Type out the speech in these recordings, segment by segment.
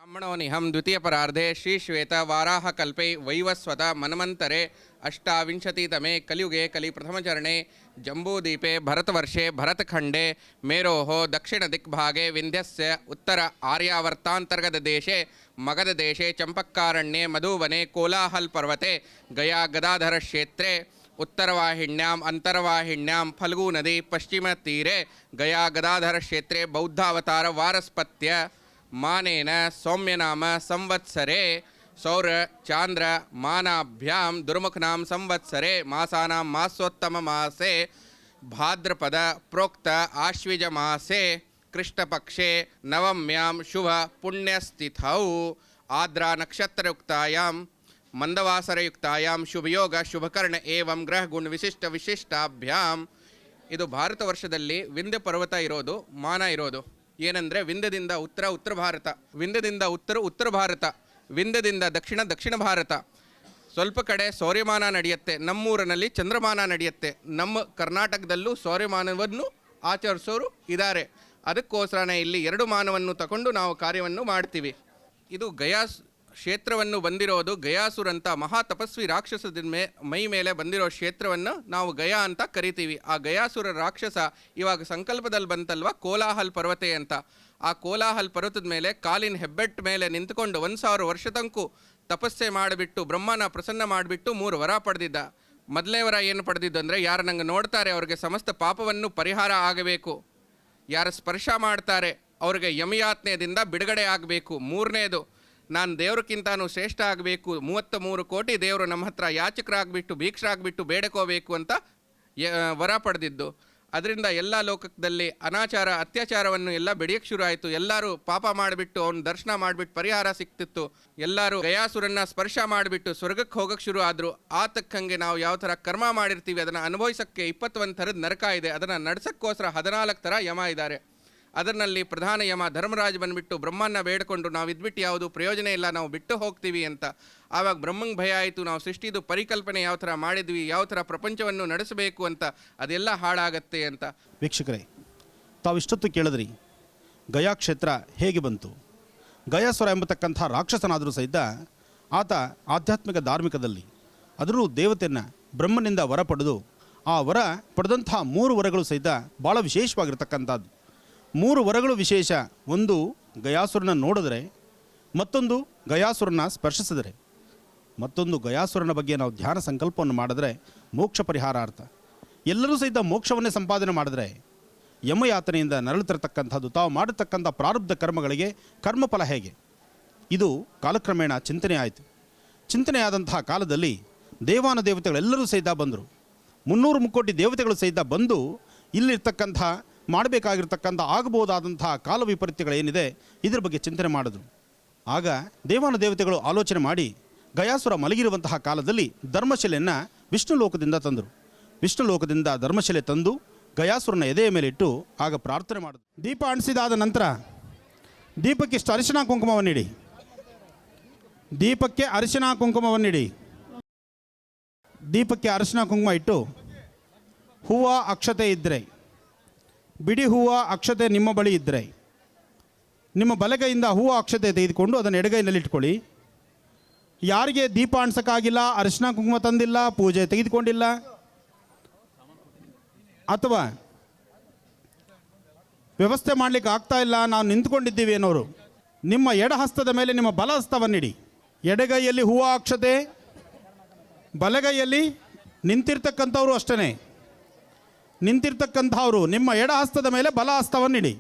ब्राह्मणो निहं द्वितीयपरार्धे श्रीश्वेतवाराहकल्पे वैवस्वत मन्वन्तरे अष्टाविंशतितमे कलियुगे कलिप्रथमचरणे जम्बूद्वीपे भरतवर्षे भरतखण्डे मेरोः दक्षिणदिक्भागे विन्ध्यस्य उत्तर आर्यावर्तान्तर्गतदेशे मगधदेशे चम्पक्कारण्ये मधुवने कोलाहलपर्वते गया गदाधरक्षेत्रे उत्तरवाहिन्याम् अंतर्वाहिन्यां फल्गुनदी पश्चिमतीरे गया गदाधरक्षेत्रे बौद्धावतार वारस्पत्य मानेन सौम्यनाम संवत्सरे सौर चांद्र मानाभ्यां दुर्मुखनाम संवत्सरे मासानां मासोत्तम मासे भाद्रपद प्रोक्त आश्विज मासे कृष्णपक्षे नवम्यां शुभ पुण्यस्तिथौ आद्रा नक्षत्रयुक्तायां मंदवासरयुक्तायां शुभयोग शुभकर्ण एवं ग्रह गुण विशिष्ट विशिष्टाभ्याम ಇದು ಭಾರತ ವರ್ಷದಲ್ಲಿ ವಿಂಧ್ಯ ಪರ್ವತ ಇರೋದು ಮಾನ ಇರೋದು ಏನಂದರೆ ವಿಂಧ್ಯದಿಂದ ಉತ್ತರ ಭಾರತ, ವಿಂಧ್ಯದಿಂದ ಉತ್ತರ ಭಾರತ, ವಿಂಧ್ಯದಿಂದ ದಕ್ಷಿಣ ಭಾರತ. ಸ್ವಲ್ಪ ಕಡೆ ಸೌರ್ಯಮಾನ ನಡೆಯುತ್ತೆ, ನಮ್ಮೂರಿನಲ್ಲಿ ಚಂದ್ರಮಾನ ನಡೆಯುತ್ತೆ. ನಮ್ಮ ಕರ್ನಾಟಕದಲ್ಲೂ ಸೌರ್ಯಮಾನವನ್ನು ಆಚರಿಸೋರು ಇದ್ದಾರೆ. ಅದಕ್ಕೋಸ್ಕರನೇ ಇಲ್ಲಿ ಎರಡು ಮಾನವನ್ನು ತಗೊಂಡು ನಾವು ಕಾರ್ಯವನ್ನು ಮಾಡ್ತೀವಿ. ಇದು ಗಯಾ ಕ್ಷೇತ್ರವನ್ನು ಬಂದಿರೋದು ಗಯಾಸುರಂತ ಮಹಾ ತಪಸ್ವಿ ರಾಕ್ಷಸದ ಮೈ ಮೇಲೆ ಬಂದಿರೋ ಕ್ಷೇತ್ರವನ್ನು ನಾವು ಗಯಾ ಅಂತ ಕರಿತೀವಿ. ಆ ಗಯಾಸುರ ರಾಕ್ಷಸ ಇವಾಗ ಸಂಕಲ್ಪದಲ್ಲಿ ಬಂತಲ್ವ ಕೋಲಾಹಲ್ ಪರ್ವತೆ ಅಂತ. ಆ ಕೋಲಾಹಲ್ ಪರ್ವತದ ಮೇಲೆ ಕಾಲಿನ ಹೆಬ್ಬೆಟ್ ಮೇಲೆ ನಿಂತ್ಕೊಂಡು 1000 ವರ್ಷ ತನಕ ತಪಸ್ಸೆ ಮಾಡಿಬಿಟ್ಟು ಬ್ರಹ್ಮನ ಪ್ರಸನ್ನ ಮಾಡಿಬಿಟ್ಟು 3 ವರ ಪಡೆದಿದ್ದ. ಮೊದಲನೇ ವರ ಏನು ಪಡೆದಿದ್ದು ಅಂದರೆ, ಯಾರು ನಂಗೆ ನೋಡ್ತಾರೆ ಅವ್ರಿಗೆ ಸಮಸ್ತ ಪಾಪವನ್ನು ಪರಿಹಾರ ಆಗಬೇಕು, ಯಾರು ಸ್ಪರ್ಶ ಮಾಡ್ತಾರೆ ಅವ್ರಿಗೆ ಯಮಯಾತ್ನೆಯಿಂದ ಬಿಡುಗಡೆ ಆಗಬೇಕು. ಮೂರನೇದು, ನಾನು ದೇವ್ರಕ್ಕಿಂತಾನು ಶ್ರೇಷ್ಠ ಆಗಬೇಕು, 33 ಕೋಟಿ ದೇವರು ನಮ್ಮ ಹತ್ರ ಯಾಚಕರಾಗ್ಬಿಟ್ಟು ಭೀಕ್ಷರಾಗ್ಬಿಟ್ಟು ಬೇಡಕೋಬೇಕು ಅಂತ ವರ ಪಡೆದಿದ್ದು. ಅದರಿಂದ ಎಲ್ಲ ಲೋಕದಲ್ಲಿ ಅನಾಚಾರ ಅತ್ಯಾಚಾರವನ್ನು ಎಲ್ಲ ಬೆಳೆಯಕ್ಕೆ ಶುರು ಆಯಿತು. ಎಲ್ಲರೂ ಪಾಪ ಮಾಡಿಬಿಟ್ಟು ಅವ್ನ ದರ್ಶನ ಮಾಡಿಬಿಟ್ಟು ಪರಿಹಾರ ಸಿಕ್ತಿತ್ತು. ಎಲ್ಲರೂ ಗಯಾಸುರನ್ನ ಸ್ಪರ್ಶ ಮಾಡಿಬಿಟ್ಟು ಸ್ವರ್ಗಕ್ಕೆ ಹೋಗಕ್ಕೆ ಶುರು ಆದರು. ಆತಕ್ಕಂಗೆ ನಾವು ಯಾವ ಥರ ಕರ್ಮ ಮಾಡಿರ್ತೀವಿ ಅದನ್ನು ಅನುಭವಿಸೋಕ್ಕೆ 21 ಥರದ ನರಕ ಇದೆ. ಅದನ್ನು ನಡ್ಸೋಕ್ಕೋಸ್ಕರ 14 ಥರ ಯಮ ಇದ್ದಾರೆ. ಅದರಲ್ಲಿ ಪ್ರಧಾನ ಯಮ ಧರ್ಮರಾಜ್ ಬಂದುಬಿಟ್ಟು ಬ್ರಹ್ಮನ್ನ ಬೇಡಿಕೊಂಡು ನಾವು ಇದ್ಬಿಟ್ಟು ಯಾವುದು ಪ್ರಯೋಜನ ಇಲ್ಲ, ನಾವು ಬಿಟ್ಟು ಹೋಗ್ತೀವಿ ಅಂತ. ಆವಾಗ ಬ್ರಹ್ಮಂಗೆ ಭಯ ಆಯಿತು, ನಾವು ಸೃಷ್ಟಿದು ಪರಿಕಲ್ಪನೆ ಯಾವ ಥರ ಮಾಡಿದ್ವಿ, ಯಾವ ಥರ ಪ್ರಪಂಚವನ್ನು ನಡೆಸಬೇಕು ಅಂತ, ಅದೆಲ್ಲ ಹಾಳಾಗತ್ತೆ ಅಂತ. ವೀಕ್ಷಕರೇ, ತಾವಿಷ್ಟೊತ್ತು ಕೇಳಿದ್ರಿ ಗಯಾ ಕ್ಷೇತ್ರ ಹೇಗೆ ಬಂತು. ಗಯಾಸುರ ಎಂಬತಕ್ಕಂಥ ರಾಕ್ಷಸನಾದರೂ ಸಹಿತ ಆತ ಆಧ್ಯಾತ್ಮಿಕ ಧಾರ್ಮಿಕದಲ್ಲಿ ಅದರಲ್ಲೂ ದೇವತೆಯನ್ನು ಬ್ರಹ್ಮನಿಂದ ವರ ಪಡೆದು ಆ ವರ ಪಡೆದಂಥ 3 ವರಗಳು ಸಹಿತ ಭಾಳ ವಿಶೇಷವಾಗಿರ್ತಕ್ಕಂಥದ್ದು. 3 ವರಗಳು ವಿಶೇಷ. ಒಂದು ಗಯಾಸುರನ ನೋಡಿದ್ರೆ, ಮತ್ತೊಂದು ಗಯಾಸುರನ ಸ್ಪರ್ಶಿಸಿದರೆ, ಮತ್ತೊಂದು ಗಯಾಸುರನ ಬಗ್ಗೆ ನಾವು ಧ್ಯಾನ ಸಂಕಲ್ಪವನ್ನು ಮಾಡಿದ್ರೆ ಮೋಕ್ಷ ಪರಿಹಾರಾರ್ಥ. ಎಲ್ಲರೂ ಸಹಿತ ಮೋಕ್ಷವನ್ನೇ ಸಂಪಾದನೆ ಮಾಡಿದ್ರೆ ಯಮಯಾತನೆಯಿಂದ ನರಳುತ್ತಿರತಕ್ಕಂಥದ್ದು ತಾವು ಮಾಡತಕ್ಕಂಥ ಪ್ರಾರಬ್ಧ ಕರ್ಮಗಳಿಗೆ ಕರ್ಮಫಲ ಹೇಗೆ, ಇದು ಕಾಲಕ್ರಮೇಣ ಚಿಂತನೆ ಆಯಿತು. ಚಿಂತನೆಯಾದಂತಹ ಕಾಲದಲ್ಲಿ ದೇವಾನ ದೇವತೆಗಳೆಲ್ಲರೂ ಸಹಿತ ಬಂದರು. 300 ಮುಕ್ಕೋಟಿ ದೇವತೆಗಳು ಸಹಿತ ಬಂದು ಇಲ್ಲಿರ್ತಕ್ಕಂಥ ಮಾಡಬೇಕಾಗಿರ್ತಕ್ಕಂಥ ಆಗಬಹುದಾದಂಥ ಕಾಲ ವಿಪರೀತ್ಯಗಳೇನಿದೆ ಇದ್ರ ಬಗ್ಗೆ ಚಿಂತನೆ ಮಾಡಿದ್ರು. ಆಗ ದೇವಾನ ದೇವತೆಗಳು ಆಲೋಚನೆ ಮಾಡಿ ಗಯಾಸುರ ಮಲಗಿರುವಂತಹ ಕಾಲದಲ್ಲಿ ಧರ್ಮಶಿಲೆಯನ್ನು ವಿಷ್ಣು ಲೋಕದಿಂದ ತಂದರು. ವಿಷ್ಣು ಲೋಕದಿಂದ ಧರ್ಮಶಿಲೆ ತಂದು ಗಯಾಸುರನ ಎದೆಯ ಮೇಲೆ ಇಟ್ಟು ಆಗ ಪ್ರಾರ್ಥನೆ ಮಾಡಿದ್ರು. ದೀಪ ಅಂಟಿಸಿದಾದ ನಂತರ ದೀಪಕ್ಕೆ ಇಷ್ಟು ಅರಿಶಿಣ ಕುಂಕುಮವನ್ನಿಡಿ, ದೀಪಕ್ಕೆ ಅರಿಶಿಣ ಕುಂಕುಮವನ್ನಿಡಿ. ದೀಪಕ್ಕೆ ಅರಿಶಿಣ ಕುಂಕುಮ ಇಟ್ಟು ಹೂವು ಅಕ್ಷತೆ ಇದ್ದರೆ, ಬಿಡಿ ಹೂವು ಅಕ್ಷತೆ ನಿಮ್ಮ ಬಳಿ ಇದ್ದರೆ ನಿಮ್ಮ ಬಲಗೈಯಿಂದ ಹೂವು ಅಕ್ಷತೆ ತೆಗೆದುಕೊಂಡು ಅದನ್ನು ಎಡಗೈನಲ್ಲಿ ಇಟ್ಕೊಳ್ಳಿ. ಯಾರಿಗೆ ದೀಪ ಅಂಟಿಸೋಕ್ಕಾಗಿಲ್ಲ, ಅರಿಶಿನ ಕುಂಕುಮ ತಂದಿಲ್ಲ, ಪೂಜೆ ತೆಗೆದುಕೊಂಡಿಲ್ಲ, ಅಥವಾ ವ್ಯವಸ್ಥೆ ಮಾಡಲಿಕ್ಕೆ ಆಗ್ತಾ ಇಲ್ಲ, ನಾವು ನಿಂತ್ಕೊಂಡಿದ್ದೀವಿ ಅನ್ನೋರು ನಿಮ್ಮ ಎಡ ಹಸ್ತದ ಮೇಲೆ ನಿಮ್ಮ ಬಲ ಹಸ್ತವನ್ನಿಡಿ. ಎಡಗೈಯಲ್ಲಿ ಹೂವು ಅಕ್ಷತೆ, ಬಲಗೈಯಲ್ಲಿ ನಿಂತಿರ್ತಕ್ಕಂಥವ್ರು ಅಷ್ಟೇ, ನಿಂತಿರ್ತಕ್ಕಂಥವ್ರು ನಿಮ್ಮ ಎಡ ಹಸ್ತದ ಮೇಲೆ ಬಲ ಹಸ್ತವನ್ನಿಡಿ.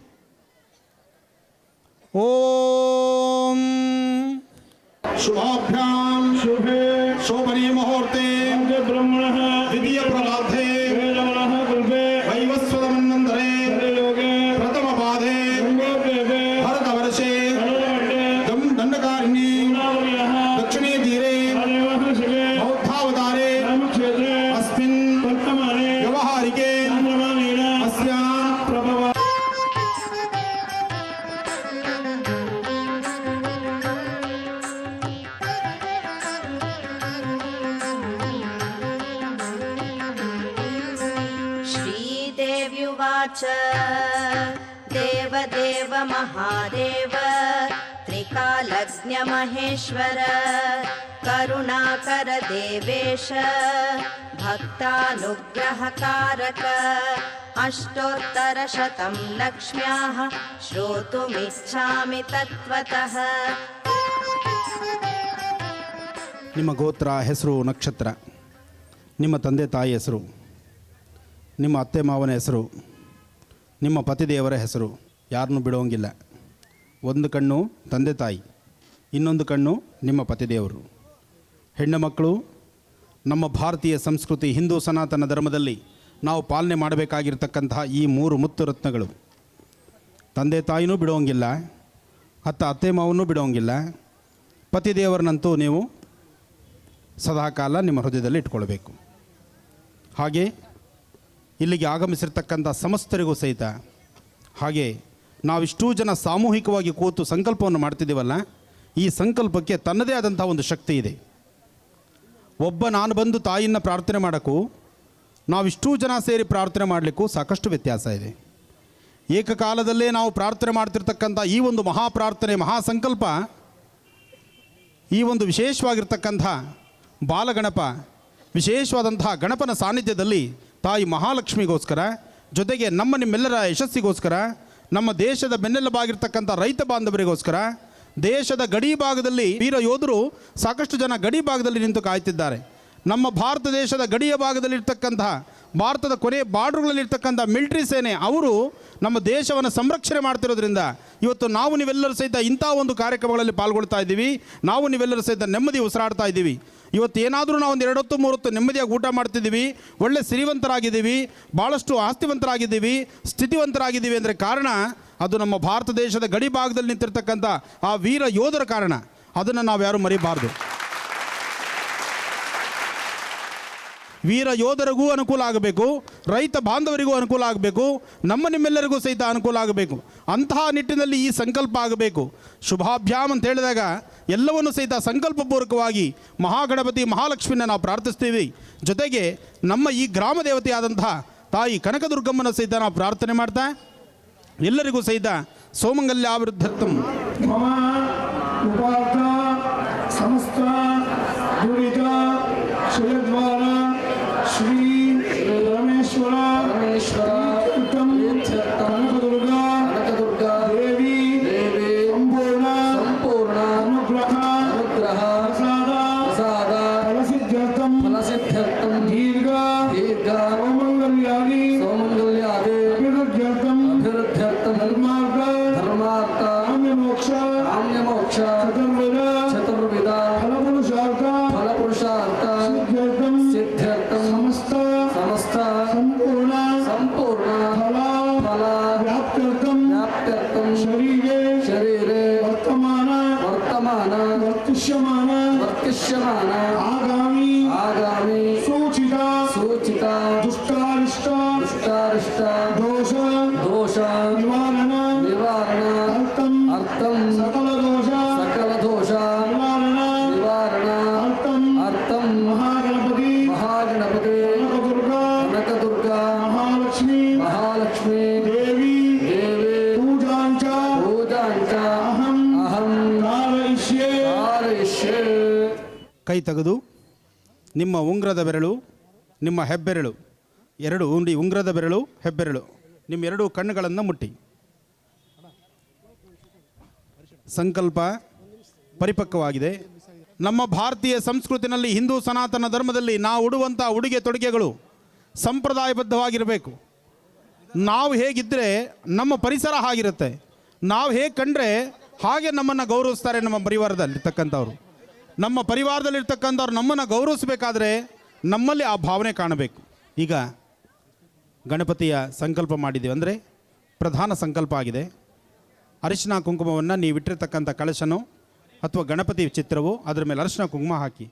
ಓಂ ಶುಭಾಭ್ಯಾಂ ಶುಭೆ ಶೋಭನೆ ಮುಹೂರ್ತೆ ಬ್ರಹ್ಮಣಃ ದ್ವಿತೀಯ ಪ್ರಾರ್ಧೆ ವೈವಸ್ವತ ಮನ್ವಂತರೆ ಪ್ರಥಮ ಪಾದೆ ಭರತ ವರ್ಷೆ ದಂಡಕಾರಿಣಿ ದಕ್ಷಿಣೇ ತೀರೆ ಬೌದ್ಧಾವತಾರೆ ಅಸ್ಮಿನ್ ವ್ಯವಹಾರಿಕೆ ಅಸ್ಯ ಪ್ರಭವ. श्रीदेव्युवाच देवदेव महादेव त्रिकाल सर्वलज्ञमहेश्वर करुणाकर देवेश भक्तानुग्रहकारक अष्टोत्तरशतं लक्ष्म्याः श्रोतुमिच्छामि तत्त्वतः. ನಿಮ್ಮ ಗೋತ್ರ, ಹೆಸರು, ನಕ್ಷತ್ರ, ನಿಮ್ಮ ತಂದೆ ತಾಯಿ ಹೆಸರು, ನಿಮ್ಮ ಅತ್ತೆ ಮಾವನ ಹೆಸರು, ನಿಮ್ಮ ಪತಿದೇವರ ಹೆಸರು ಯಾರನ್ನೂ ಬಿಡೋಂಗಿಲ್ಲ. ಒಂದು ಕಣ್ಣು ತಂದೆ ತಾಯಿ, ಇನ್ನೊಂದು ಕಣ್ಣು ನಿಮ್ಮ ಪತಿದೇವರು. ಹೆಣ್ಣು ಮಕ್ಕಳು, ನಮ್ಮ ಭಾರತೀಯ ಸಂಸ್ಕೃತಿ ಹಿಂದೂ ಸನಾತನ ಧರ್ಮದಲ್ಲಿ ನಾವು ಪಾಲನೆ ಮಾಡಬೇಕಾಗಿರ್ತಕ್ಕಂತಹ ಈ 3 ಮುತ್ತು ರತ್ನಗಳು. ತಂದೆ ತಾಯಿನೂ ಬಿಡೋಂಗಿಲ್ಲ, ಅತ್ತೆ ಮಾವನೂ ಬಿಡೋಂಗಿಲ್ಲ, ಪತಿದೇವರನ್ನಂತೂ ನೀವು ಸದಾಕಾಲ ನಿಮ್ಮ ಹೃದಯದಲ್ಲಿ ಇಟ್ಕೊಳ್ಬೇಕು. ಹಾಗೆ ಇಲ್ಲಿಗೆ ಆಗಮಿಸಿರ್ತಕ್ಕಂಥ ಸಮಸ್ತರಿಗೂ ಸಹಿತ, ಹಾಗೆ ನಾವಿಷ್ಟೂ ಜನ ಸಾಮೂಹಿಕವಾಗಿ ಕೂತು ಸಂಕಲ್ಪವನ್ನು ಮಾಡ್ತಿದ್ದೀವಲ್ಲ, ಈ ಸಂಕಲ್ಪಕ್ಕೆ ತನ್ನದೇ ಆದಂಥ ಒಂದು ಶಕ್ತಿ ಇದೆ. ಒಬ್ಬ ನಾನು ಬಂದು ತಾಯಿಯನ್ನು ಪ್ರಾರ್ಥನೆ ಮಾಡೋಕ್ಕೂ ನಾವಿಷ್ಟೂ ಜನ ಸೇರಿ ಪ್ರಾರ್ಥನೆ ಮಾಡಲಿಕ್ಕೂ ಸಾಕಷ್ಟು ವ್ಯತ್ಯಾಸ ಇದೆ. ಏಕಕಾಲದಲ್ಲೇ ನಾವು ಪ್ರಾರ್ಥನೆ ಮಾಡ್ತಿರ್ತಕ್ಕಂಥ ಈ ಒಂದು ಮಹಾಪ್ರಾರ್ಥನೆ, ಮಹಾಸಂಕಲ್ಪ, ಈ ಒಂದು ವಿಶೇಷವಾಗಿರ್ತಕ್ಕಂಥ ಬಾಲಗಣಪ, ವಿಶೇಷವಾದಂತಹ ಗಣಪನ ಸಾನ್ನಿಧ್ಯದಲ್ಲಿ ತಾಯಿ ಮಹಾಲಕ್ಷ್ಮಿಗೋಸ್ಕರ, ಜೊತೆಗೆ ನಿಮ್ಮೆಲ್ಲರ ಯಶಸ್ಸಿಗೋಸ್ಕರ, ನಮ್ಮ ದೇಶದ ಬೆನ್ನೆಲುಬಾಗಿರ್ತಕ್ಕಂಥ ರೈತ ಬಾಂಧವರಿಗೋಸ್ಕರ, ದೇಶದ ಗಡಿ ಭಾಗದಲ್ಲಿ ವೀರ ಯೋಧರು ಸಾಕಷ್ಟು ಜನ ಗಡಿ ಭಾಗದಲ್ಲಿ ನಿಂತು ಕಾಯ್ತಿದ್ದಾರೆ. ನಮ್ಮ ಭಾರತ ದೇಶದ ಗಡಿಯ ಭಾಗದಲ್ಲಿರ್ತಕ್ಕಂತಹ, ಭಾರತದ ಕೊನೆ ಬಾರ್ಡ್ರುಗಳಲ್ಲಿರ್ತಕ್ಕಂಥ ಮಿಲಿಟರಿ ಸೇನೆ, ಅವರು ನಮ್ಮ ದೇಶವನ್ನು ಸಂರಕ್ಷಣೆ ಮಾಡ್ತಿರೋದ್ರಿಂದ ಇವತ್ತು ನಾವು ನೀವೆಲ್ಲರೂ ಸಹಿತ ಇಂಥ ಒಂದು ಕಾರ್ಯಕ್ರಮಗಳಲ್ಲಿ ಪಾಲ್ಗೊಳ್ತಾ ಇದ್ದೀವಿ. ನಾವು ನೀವೆಲ್ಲರೂ ಸಹಿತ ನೆಮ್ಮದಿ ಉಸಿರಾಡ್ತಾ ಇದ್ದೀವಿ. ಇವತ್ತು ಏನಾದರೂ ನಾವು ಒಂದು 2 ಹೊತ್ತು 3 ಹೊತ್ತು ನೆಮ್ಮದಿಯಾಗಿ ಊಟ ಮಾಡ್ತಿದ್ದೀವಿ, ಒಳ್ಳೆ ಸಿರಿವಂತರಾಗಿದ್ದೀವಿ, ಭಾಳಷ್ಟು ಆಸ್ತಿವಂತರಾಗಿದ್ದೀವಿ, ಸ್ಥಿತಿವಂತರಾಗಿದ್ದೀವಿ ಅಂದರೆ ಕಾರಣ ಅದು ನಮ್ಮ ಭಾರತ ದೇಶದ ಗಡಿ ಭಾಗದಲ್ಲಿ ನಿಂತಿರ್ತಕ್ಕಂಥ ಆ ವೀರ ಯೋಧರ ಕಾರಣ. ಅದನ್ನು ನಾವು ಯಾರೂ ಮರಿಬಾರ್ದು. ವೀರ ಯೋಧರಿಗೂ ಅನುಕೂಲ ಆಗಬೇಕು, ರೈತ ಬಾಂಧವರಿಗೂ ಅನುಕೂಲ ಆಗಬೇಕು, ನಿಮ್ಮೆಲ್ಲರಿಗೂ ಸಹಿತ ಅನುಕೂಲ ಆಗಬೇಕು. ಅಂತಹ ನಿಟ್ಟಿನಲ್ಲಿ ಈ ಸಂಕಲ್ಪ ಆಗಬೇಕು. ಶುಭಾಭ್ಯಾಮ್ ಅಂತ ಹೇಳಿದಾಗ ಎಲ್ಲವನ್ನೂ ಸಹಿತ ಸಂಕಲ್ಪಪೂರ್ವಕವಾಗಿ ಮಹಾಗಣಪತಿ ಮಹಾಲಕ್ಷ್ಮಿನ ನಾವು ಪ್ರಾರ್ಥಿಸ್ತೀವಿ. ಜೊತೆಗೆ ನಮ್ಮ ಈ ಗ್ರಾಮ ದೇವತೆಯಾದಂತಹ ತಾಯಿ ಕನಕದುರ್ಗಮ್ಮನ ಸಹಿತ ನಾವು ಪ್ರಾರ್ಥನೆ ಮಾಡ್ತಾ ಎಲ್ಲರಿಗೂ ಸಹಿತ ಸೋಮಂಗಲ್ಯಾವೃದ್ಧರ್ಥಂ ಮಮ ಉಪಾರ್ಥ ಸಮಸ್ತ ದುರಿತ ಕ್ಷಯದ್ವಾರ ಶ್ರೀ ರಮೇಶ್ವರ ಕನಕದುರ್ಗ ದೇವಿ ಸಂಪೂರ್ಣ ಅನುಗ್ರಹ ಪ್ರಸಾದ ಫಲಸಿದ್ಧ್ಯರ್ಥಂ ದೀರ್ಘ ಸೌಮಂಗಲ್ಯಾದಿ ಅಭಿವೃದ್ಧ್ಯರ್ಥಂ ಧರ್ಮಾರ್ಥ ಕಾಮ್ಯಮೋಕ್ಷ ಚತುರ್ವಿಧ ಫಲಪುರುಷಾರ್ಥ ಸಿದ್ಧ್ಯರ್ಥಂ ಸಮಸ್ತ ಸಂಪೂರ್ಣ ಫಲ ವ್ಯಾಪ್ತ್ಯರ್ಥಂ ಶರೀರೆ ವರ್ತಮಾನ ವರ್ತಿಷ್ಯಮಾನ ಆಗಾಮಿ ಸೂಚಿತ ದುಷ್ಟಾರಿಷ್ಟ ದೋಷ ನಿವಾರಣ ಅರ್ಥಂ ಸಕಲ ದೋಷ ನಿವಾರಣ ಅರ್ಥಂ ಮಹಾಗಣಪತಿ ಕನಕದುರ್ಗ ಮಹಾಲಕ್ಷ್ಮಿ ದೇವಿ ಪೂಜಾಂಚ ಅಹಂ ಧಾರಯಿಷ್ಯೆ. ಕೈ ತೆಗೆದು ನಿಮ್ಮ ಉಂಗ್ರದ ಬೆರಳು, ನಿಮ್ಮ ಹೆಬ್ಬೆರಳು, 2 ಉಂಗ್ರದ ಬೆರಳು, ಹೆಬ್ಬೆರಳು, ನಿಮ್ಮ 2 ಕಣ್ಣುಗಳನ್ನು ಮುಟ್ಟಿ. ಸಂಕಲ್ಪ ಪರಿಪಕ್ವವಾಗಿದೆ. ನಮ್ಮ ಭಾರತೀಯ ಸಂಸ್ಕೃತಿನಲ್ಲಿ, ಹಿಂದೂ ಸನಾತನ ಧರ್ಮದಲ್ಲಿ ನಾವು ಉಡುವಂಥ ಉಡುಗೆ ತೊಡುಗೆಗಳು ಸಂಪ್ರದಾಯಬದ್ಧವಾಗಿರಬೇಕು. ನಾವು ಹೇಗಿದ್ದರೆ ನಮ್ಮ ಪರಿಸರ ಹಾಗಿರುತ್ತೆ. ನಾವು ಹೇಗೆ ಕಂಡ್ರೆ ಹಾಗೆ ನಮ್ಮನ್ನು ಗೌರವಿಸ್ತಾರೆ ನಮ್ಮ ಪರಿವಾರದಲ್ಲಿರ್ತಕ್ಕಂಥವ್ರು. ನಮ್ಮ ಪರಿವಾರದಲ್ಲಿರ್ತಕ್ಕಂಥವ್ರು ನಮ್ಮನ್ನು ಗೌರವಿಸಬೇಕಾದ್ರೆ ನಮ್ಮಲ್ಲಿ ಆ ಭಾವನೆ ಕಾಣಬೇಕು. ಈಗ ಗಣಪತಿಯ ಸಂಕಲ್ಪ ಮಾಡಿದ್ದೀವಿ ಅಂದರೆ ಪ್ರಧಾನ ಸಂಕಲ್ಪ ಆಗಿದೆ. ಅರಿಶಿನ ಕುಂಕುಮವನ್ನು ನೀವಿಟ್ಟಿರ್ತಕ್ಕಂಥ ಕಳಶನೋ ಅಥವಾ ಗಣಪತಿ ಚಿತ್ರವೋ ಅದರ ಮೇಲೆ ಅರಿಶಿನ ಕುಂಕುಮ ಹಾಕಿ